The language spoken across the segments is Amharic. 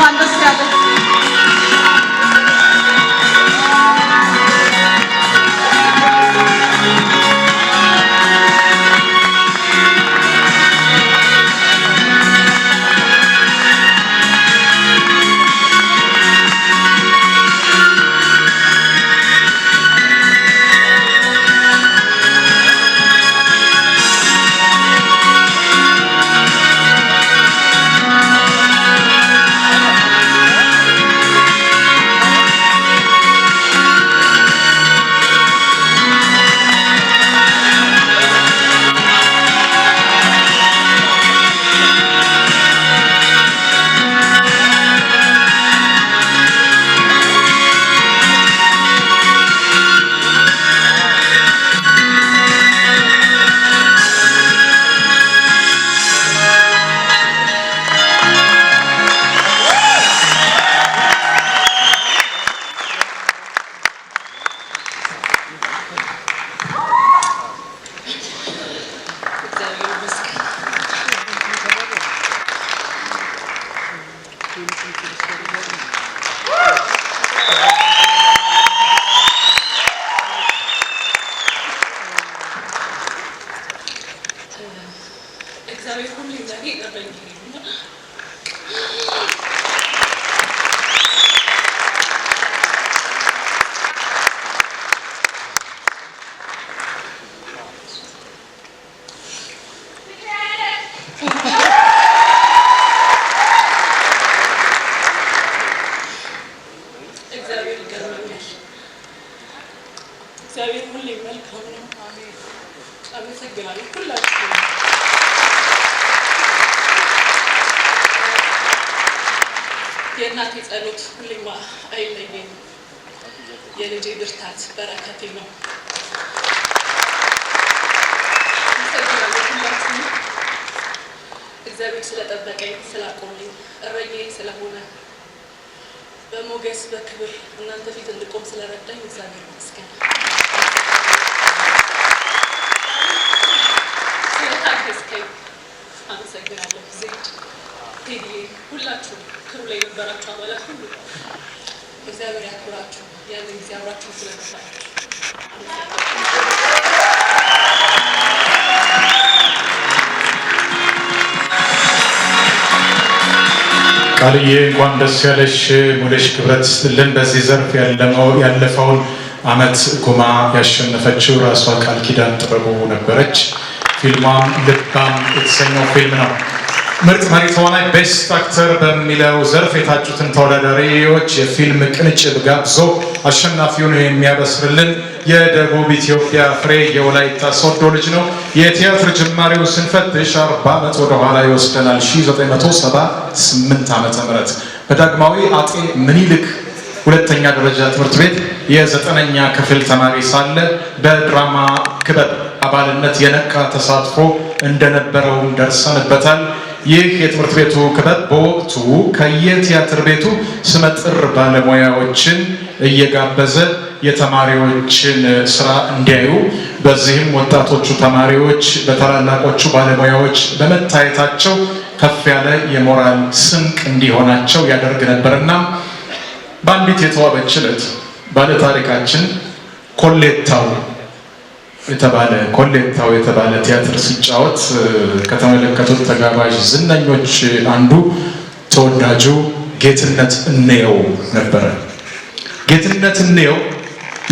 እንኳን ደስ ያለህ። እግዚአብሔር ሁሉ ለኔ ይረዳኛልና እግዚአብሔር ይገርመኛል። እግዚአብሔር ሁሉ መልካም ነው። አሜን። አመሰግናለሁ ሁላችሁም። የእናቴ ጸሎት ሁሌም አይለየኝም። የልጄ ብርታት በረከቴ ነው። እግዚአብሔር ስለጠበቀኝ ስላቆመኝ እረኛዬ ስለሆነ በሞገስ በክብር እናንተ ፊት እንድቆም ስለረዳኝ እግዚአብሔር ይመስገን። ስለታገዝከኝ አመሰግናለሁ። ዜድ ቴዲዬ፣ ሁላችሁ ክሩ ላይ የነበራችሁ አባላት ሁሉ እግዚአብሔር ያክብራችሁ። ያንን ጊዜ አብራችሁ ስለነበራችሁ ቃልዬ እንኳን ደስ ያለሽ። ሙለሽ ክብረት ስትልን በዚህ ዘርፍ ያለፈውን አመት ጉማ ያሸነፈችው ራሷ ቃል ኪዳን ጥበቡ ነበረች። ፊልሟም ልባም የተሰኘው ፊልም ነው። ምርጥ መሪ ተዋናይ ቤስት አክተር በሚለው ዘርፍ የታጩትን ተወዳዳሪዎች የፊልም ቅንጭብ ጋብዞ አሸናፊውን የሚያበስርልን የደቡብ ኢትዮጵያ ፍሬ የወላይታ ሶዶ ልጅ ነው። የቲያትር ጅማሬው ስንፈትሽ 40 ዓመት ወደ ኋላ ይወስደናል። 1978 ዓመተ ምህረት በዳግማዊ አጤ ምኒልክ ሁለተኛ ደረጃ ትምህርት ቤት የ9ኛ ክፍል ተማሪ ሳለ በድራማ ክበብ አባልነት የነቃ ተሳትፎ እንደነበረው ደርሰንበታል። ይህ የትምህርት ቤቱ ክበብ በወቅቱ ከየቲያትር ቤቱ ስመጥር ባለሙያዎችን እየጋበዘ የተማሪዎችን ስራ እንዲያዩ፣ በዚህም ወጣቶቹ ተማሪዎች በታላላቆቹ ባለሙያዎች በመታየታቸው ከፍ ያለ የሞራል ስንቅ እንዲሆናቸው ያደርግ ነበርና በአንዲት የተዋበች ዕለት ባለታሪካችን ኮሌታው የተባለ ቲያትር ሲጫወት ከተመለከቱት ተጋባዥ ዝነኞች አንዱ ተወዳጁ ጌትነት እንየው ነበረ። ጌትነት እንየው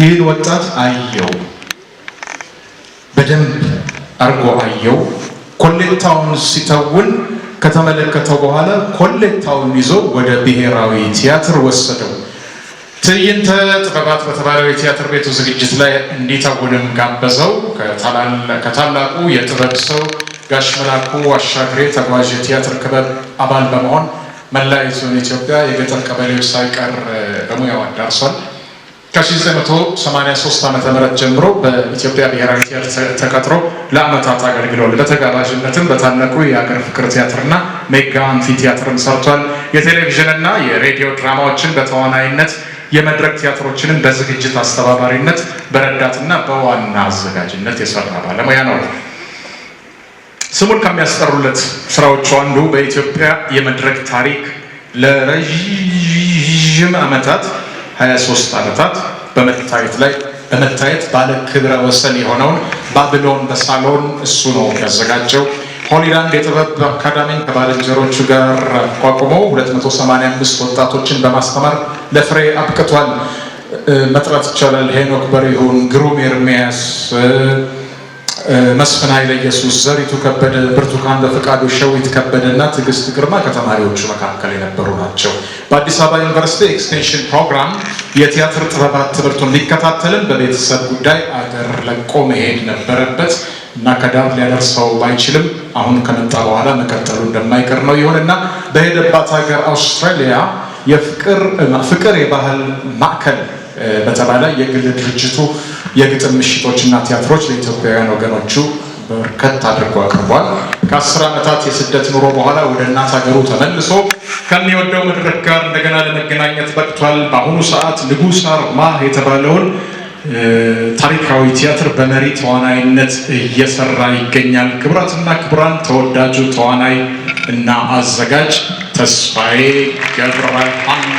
ይህን ወጣት አየው፣ በደንብ አርጎ አየው። ኮሌታውን ሲተውን ከተመለከተው በኋላ ኮሌታውን ይዞ ወደ ብሔራዊ ቲያትር ወሰደው። ትዕይንተ ጥበባት በተባለው የቲያትር ቤቱ ዝግጅት ላይ እንዲተውንም ጋበዘው። ከታላቁ የጥበብ ሰው ጋሽ መላኩ አሻግሬ ተጓዥ የቲያትር ክበብ አባል በመሆን መላይቱን ኢትዮጵያ የገጠር ቀበሌዎች ሳይቀር በሙያው አዳርሷል። ከ1983 ዓ.ም ጀምሮ በኢትዮጵያ ብሔራዊ ቲያትር ተቀጥሮ ለዓመታት አገልግሏል። በተጋባዥነትም በታላቁ የአገር ፍቅር ቲያትርና ሜጋ አምፊ ቲያትርም ሰርቷል። የቴሌቪዥንና የሬዲዮ ድራማዎችን በተዋናይነት የመድረክ ቲያትሮችንን በዝግጅት አስተባባሪነት በረዳትና በዋና አዘጋጅነት የሰራ ባለሙያ ነው። ስሙን ከሚያስጠሩለት ስራዎቹ አንዱ በኢትዮጵያ የመድረክ ታሪክ ለረጅም ዓመታት 23 ዓመታት በመታየት ባለ ክብረ ወሰን የሆነውን ባቢሎን በሳሎን እሱ ነው ያዘጋጀው። ሆሊላንድ የጥበብ አካዳሚን ከባልንጀሮቹ ጋር አቋቁሞ 285 ወጣቶችን በማስተማር ለፍሬ አብቅቷል። መጥራት ይቻላል። ሄኖክ በሪሁን፣ ግሩም ኤርሚያስ፣ መስፍን ኃይለ ኢየሱስ፣ ዘሪቱ ከበደ፣ ብርቱካን በፍቃዱ፣ ሸዊት ከበደ እና ትዕግስት ግርማ ከተማሪዎቹ መካከል የነበሩ ናቸው። በአዲስ አበባ ዩኒቨርሲቲ ኤክስቴንሽን ፕሮግራም የቲያትር ጥበባት ትምህርቱን ሊከታተልም በቤተሰብ ጉዳይ አገር ለቆ መሄድ ነበረበት እና ከዳር ሊያደርሰው ባይችልም አሁን ከመጣ በኋላ መቀጠሉ እንደማይቀር ነው። ይሁንና በሄደባት ሀገር አውስትራሊያ ፍቅር የባህል ማዕከል በተባለ የግል ድርጅቱ የግጥም ምሽቶችና ቲያትሮች ለኢትዮጵያውያን ወገኖቹ በርከት አድርጎ አቅርቧል። ከ10 ዓመታት የስደት ኑሮ በኋላ ወደ እናት ሀገሩ ተመልሶ ከሚወደው መድረክ ጋር እንደገና ለመገናኘት በቅቷል። በአሁኑ ሰዓት ንጉሥ አርማ የተባለውን ታሪካዊ ቲያትር በመሪ ተዋናይነት እየሰራ ይገኛል። ክቡራትና ክቡራን፣ ተወዳጁ ተዋናይ እና አዘጋጅ ተስፋዬ ገብረሃና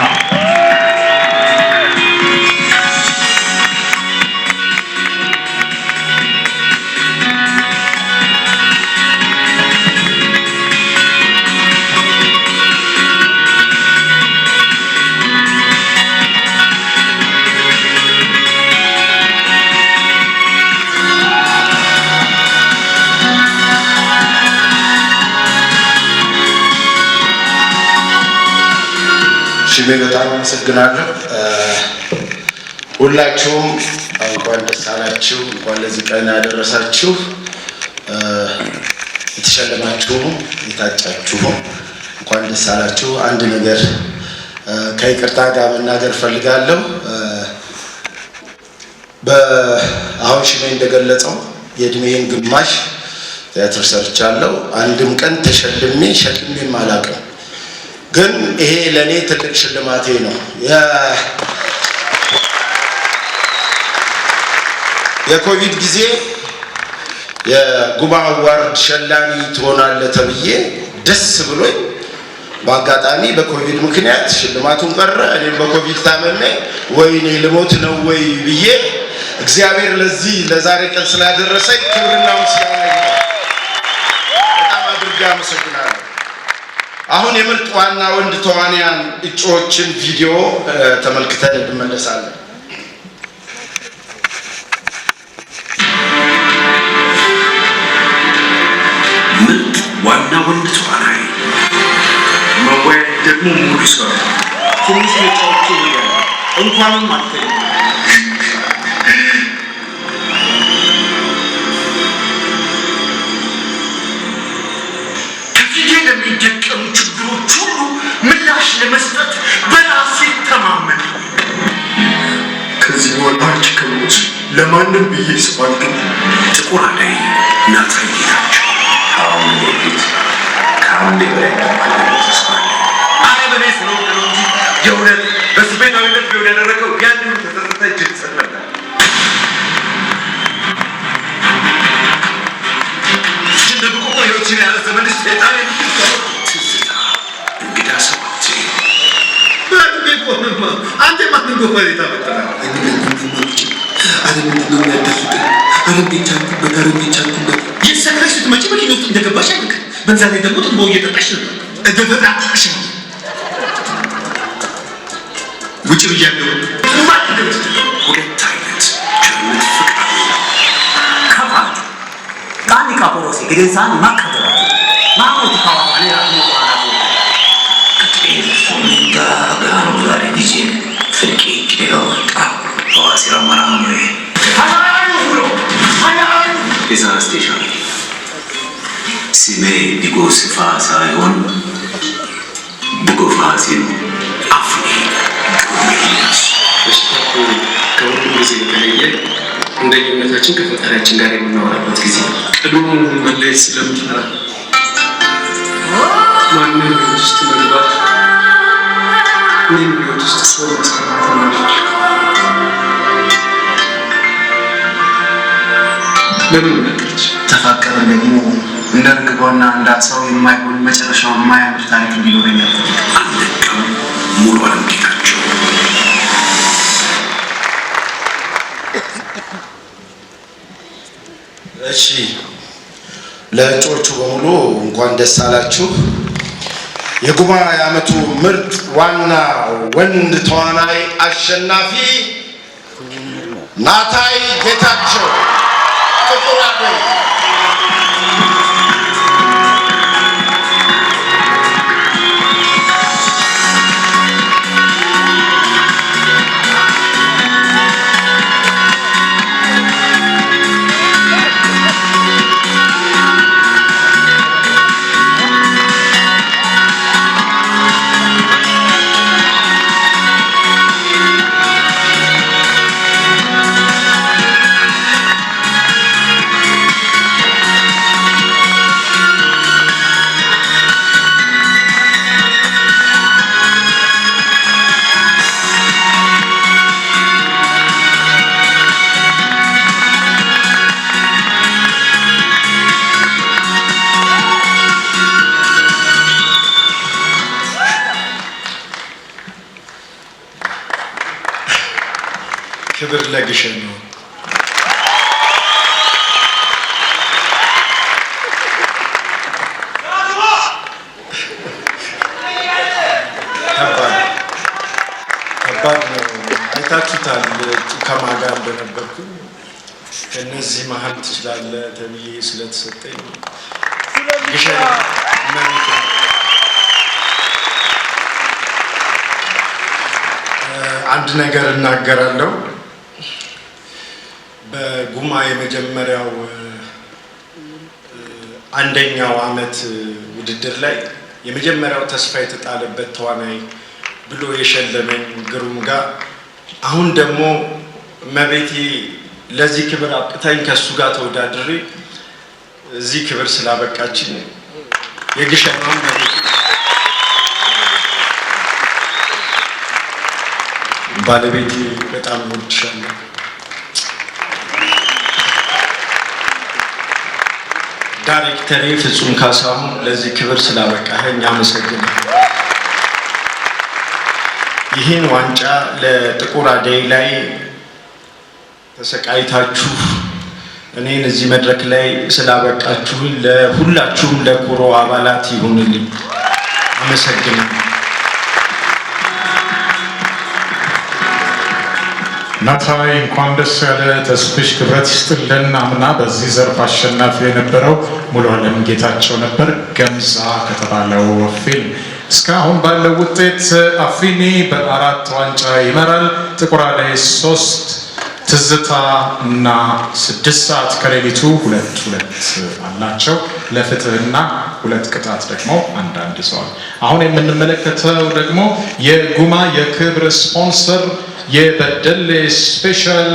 በጣም አመሰግናለሁ። ሁላችሁም እንኳን ደስ አላችሁ፣ እንኳን ለዚህ ቀን ያደረሳችሁ። የተሸለማችሁ የታጫችሁ እንኳን ደስ አላችሁ። አንድ ነገር ከይቅርታ ጋር መናገር ፈልጋለሁ። አሁን ሽሜ እንደገለጸው የእድሜን ግማሽ ቲያትር ሰርቻለሁ። አንድም ቀን ሸልሜም አላውቅም። ግን ይሄ ለኔ ትልቅ ሽልማቴ ነው። የኮቪድ ጊዜ የጉማ አዋርድ ሸላሚ ትሆናለህ ተብዬ ደስ ብሎኝ በአጋጣሚ በኮቪድ ምክንያት ሽልማቱን ቀረ። እኔም በኮቪድ ታመሜ ወይኔ ልሞት ነው ወይ ብዬ እግዚአብሔር ለዛሬ ቀን ስላደረሰኝ ክብርና ምስጋና በጣም አድርጌ አመሰግናለሁ። አሁን የምርጥ ዋና ወንድ ተዋንያን እጩዎችን ቪዲዮ ተመልክተን እንመለሳለን። ምርጥ ዋና ወንድ ተዋናይ መወያየት ደግሞ ሙሉ ሰው ትንሽ መጫወቱ እንኳንም አትይ የሚደቀሙ ችግሮች ሁሉ ምላሽ ለመስጠት በራሴ ተማመን። ከዚህ በኋላ አንቺ ከሞች ለማንም ብዬ ስባል ግን ጥቁር አደይ ናትረኝታቸው አሁን ሌሊት ከአንዴ በላይ ተስፋ አለ። በኔ ስለሆነ ነው እንጂ የእውነት በስሜታዊነት ቢሆን ያደረገው ያንኑ ተሰጥታ እጅ ትሰጥ ነበር። እንደብቁ ቆዮችን ያለ ዘመንሽ ሴጣን እንግዳ ሰዎች በቆንማ አንተ ማንን ጎፈሬ ታመጣ አለም ነው ያደረገ አለም ቢቻልኩበት የሰክረሽ ስትመጪ መኪና ውስጥ እንደገባሽ አልክ። በዛ ላይ ደግሞ ጥንቦ እየጠጣሽ ነበር። እንደፈጣሽ ውጭ ብያለሁ። ሁለት አይነት ጀነት ፍቅር ከባድ ታኒካ ፖሮሲ ግዴታን ማከተል ማሞት ካዋኔ አጥሞ ቋራው ሶንጋ ጋር ዛሬ ዲጂ ፍርቂ ኪሎታ ዋሲራ ማራሙ የዛሬ ስቴሽን ስሜ ዲጎስፋ ሳይሆን ዲጎፋሲ ነው። አፍኔ ከሁሉም ጊዜ የተለየ እንደየእምነታችን ከፈጣሪያችን ጋር የምናወራበት ጊዜ ቀድሞ መለየት ስለምንፈራ ማንም ቤት ውስጥ መግባት እኔም ቤት ውስጥ ሰው ማስቀማት ማለት ለምን ነገርች ተፋቀረ ደግሞ እንደ ርግቧና እንደ ሰው የማይሆን መጨረሻውን የማያምር ታሪክ እንዲኖረኝ ያልፈልግ ለእጩዎቹ በሙሉ እንኳን ደስ አላችሁ። የጉማ የዓመቱ ምርጥ ዋና ወንድ ተዋናይ አሸናፊ ናታይ ጌታቸው ጥቁር አደይ። ክብር ለግሸን ነው። ከባድ ነው። አይታችሁታል ከማጋ እንደነበርኩ ከነዚህ መሀል ትችላለህ ተብዬ ስለተሰጠኝ ግሸን አንድ ነገር እናገራለሁ። በጉማ የመጀመሪያው አንደኛው ዓመት ውድድር ላይ የመጀመሪያው ተስፋ የተጣለበት ተዋናይ ብሎ የሸለመኝ ግሩም ጋር አሁን ደግሞ መቤቴ ለዚህ ክብር አብቅታኝ ከሱ ጋር ተወዳድሬ እዚህ ክብር ስላበቃችን የግሸኗን መቤቴ ባለቤቴ በጣም ወድሻለሁ። ዳይሬክተሬ ፍጹም ካሳሁን ለዚህ ክብር ስላበቃኸኝ አመሰግናለሁ። ይህን ዋንጫ ለጥቁር አደይ ላይ ተሰቃይታችሁ እኔን እዚህ መድረክ ላይ ስላበቃችሁኝ ለሁላችሁም ለኩሮ አባላት ይሁንልኝ። አመሰግናለሁ። ናታይ እንኳን ደስ ያለ። ተስፍሽ ክብረት ይስጥልን። አምና በዚህ ዘርፍ አሸናፊ የነበረው ሙሉ ዓለም ጌታቸው ነበር። ገምዛ ከተባለው ፊልም እስካሁን ባለው ውጤት አፊኒ በ4 ዋንጫ ይመራል። ጥቁር አደይ 3፣ ትዝታ እና 6 ሰዓት ከሌሊቱ 2 አላቸው። ለፍትህና 2 ቅጣት ደግሞ አንዳንድ ይዘዋል። አሁን የምንመለከተው ደግሞ የጉማ የክብር ስፖንሰር የበደሌ ስፔሻል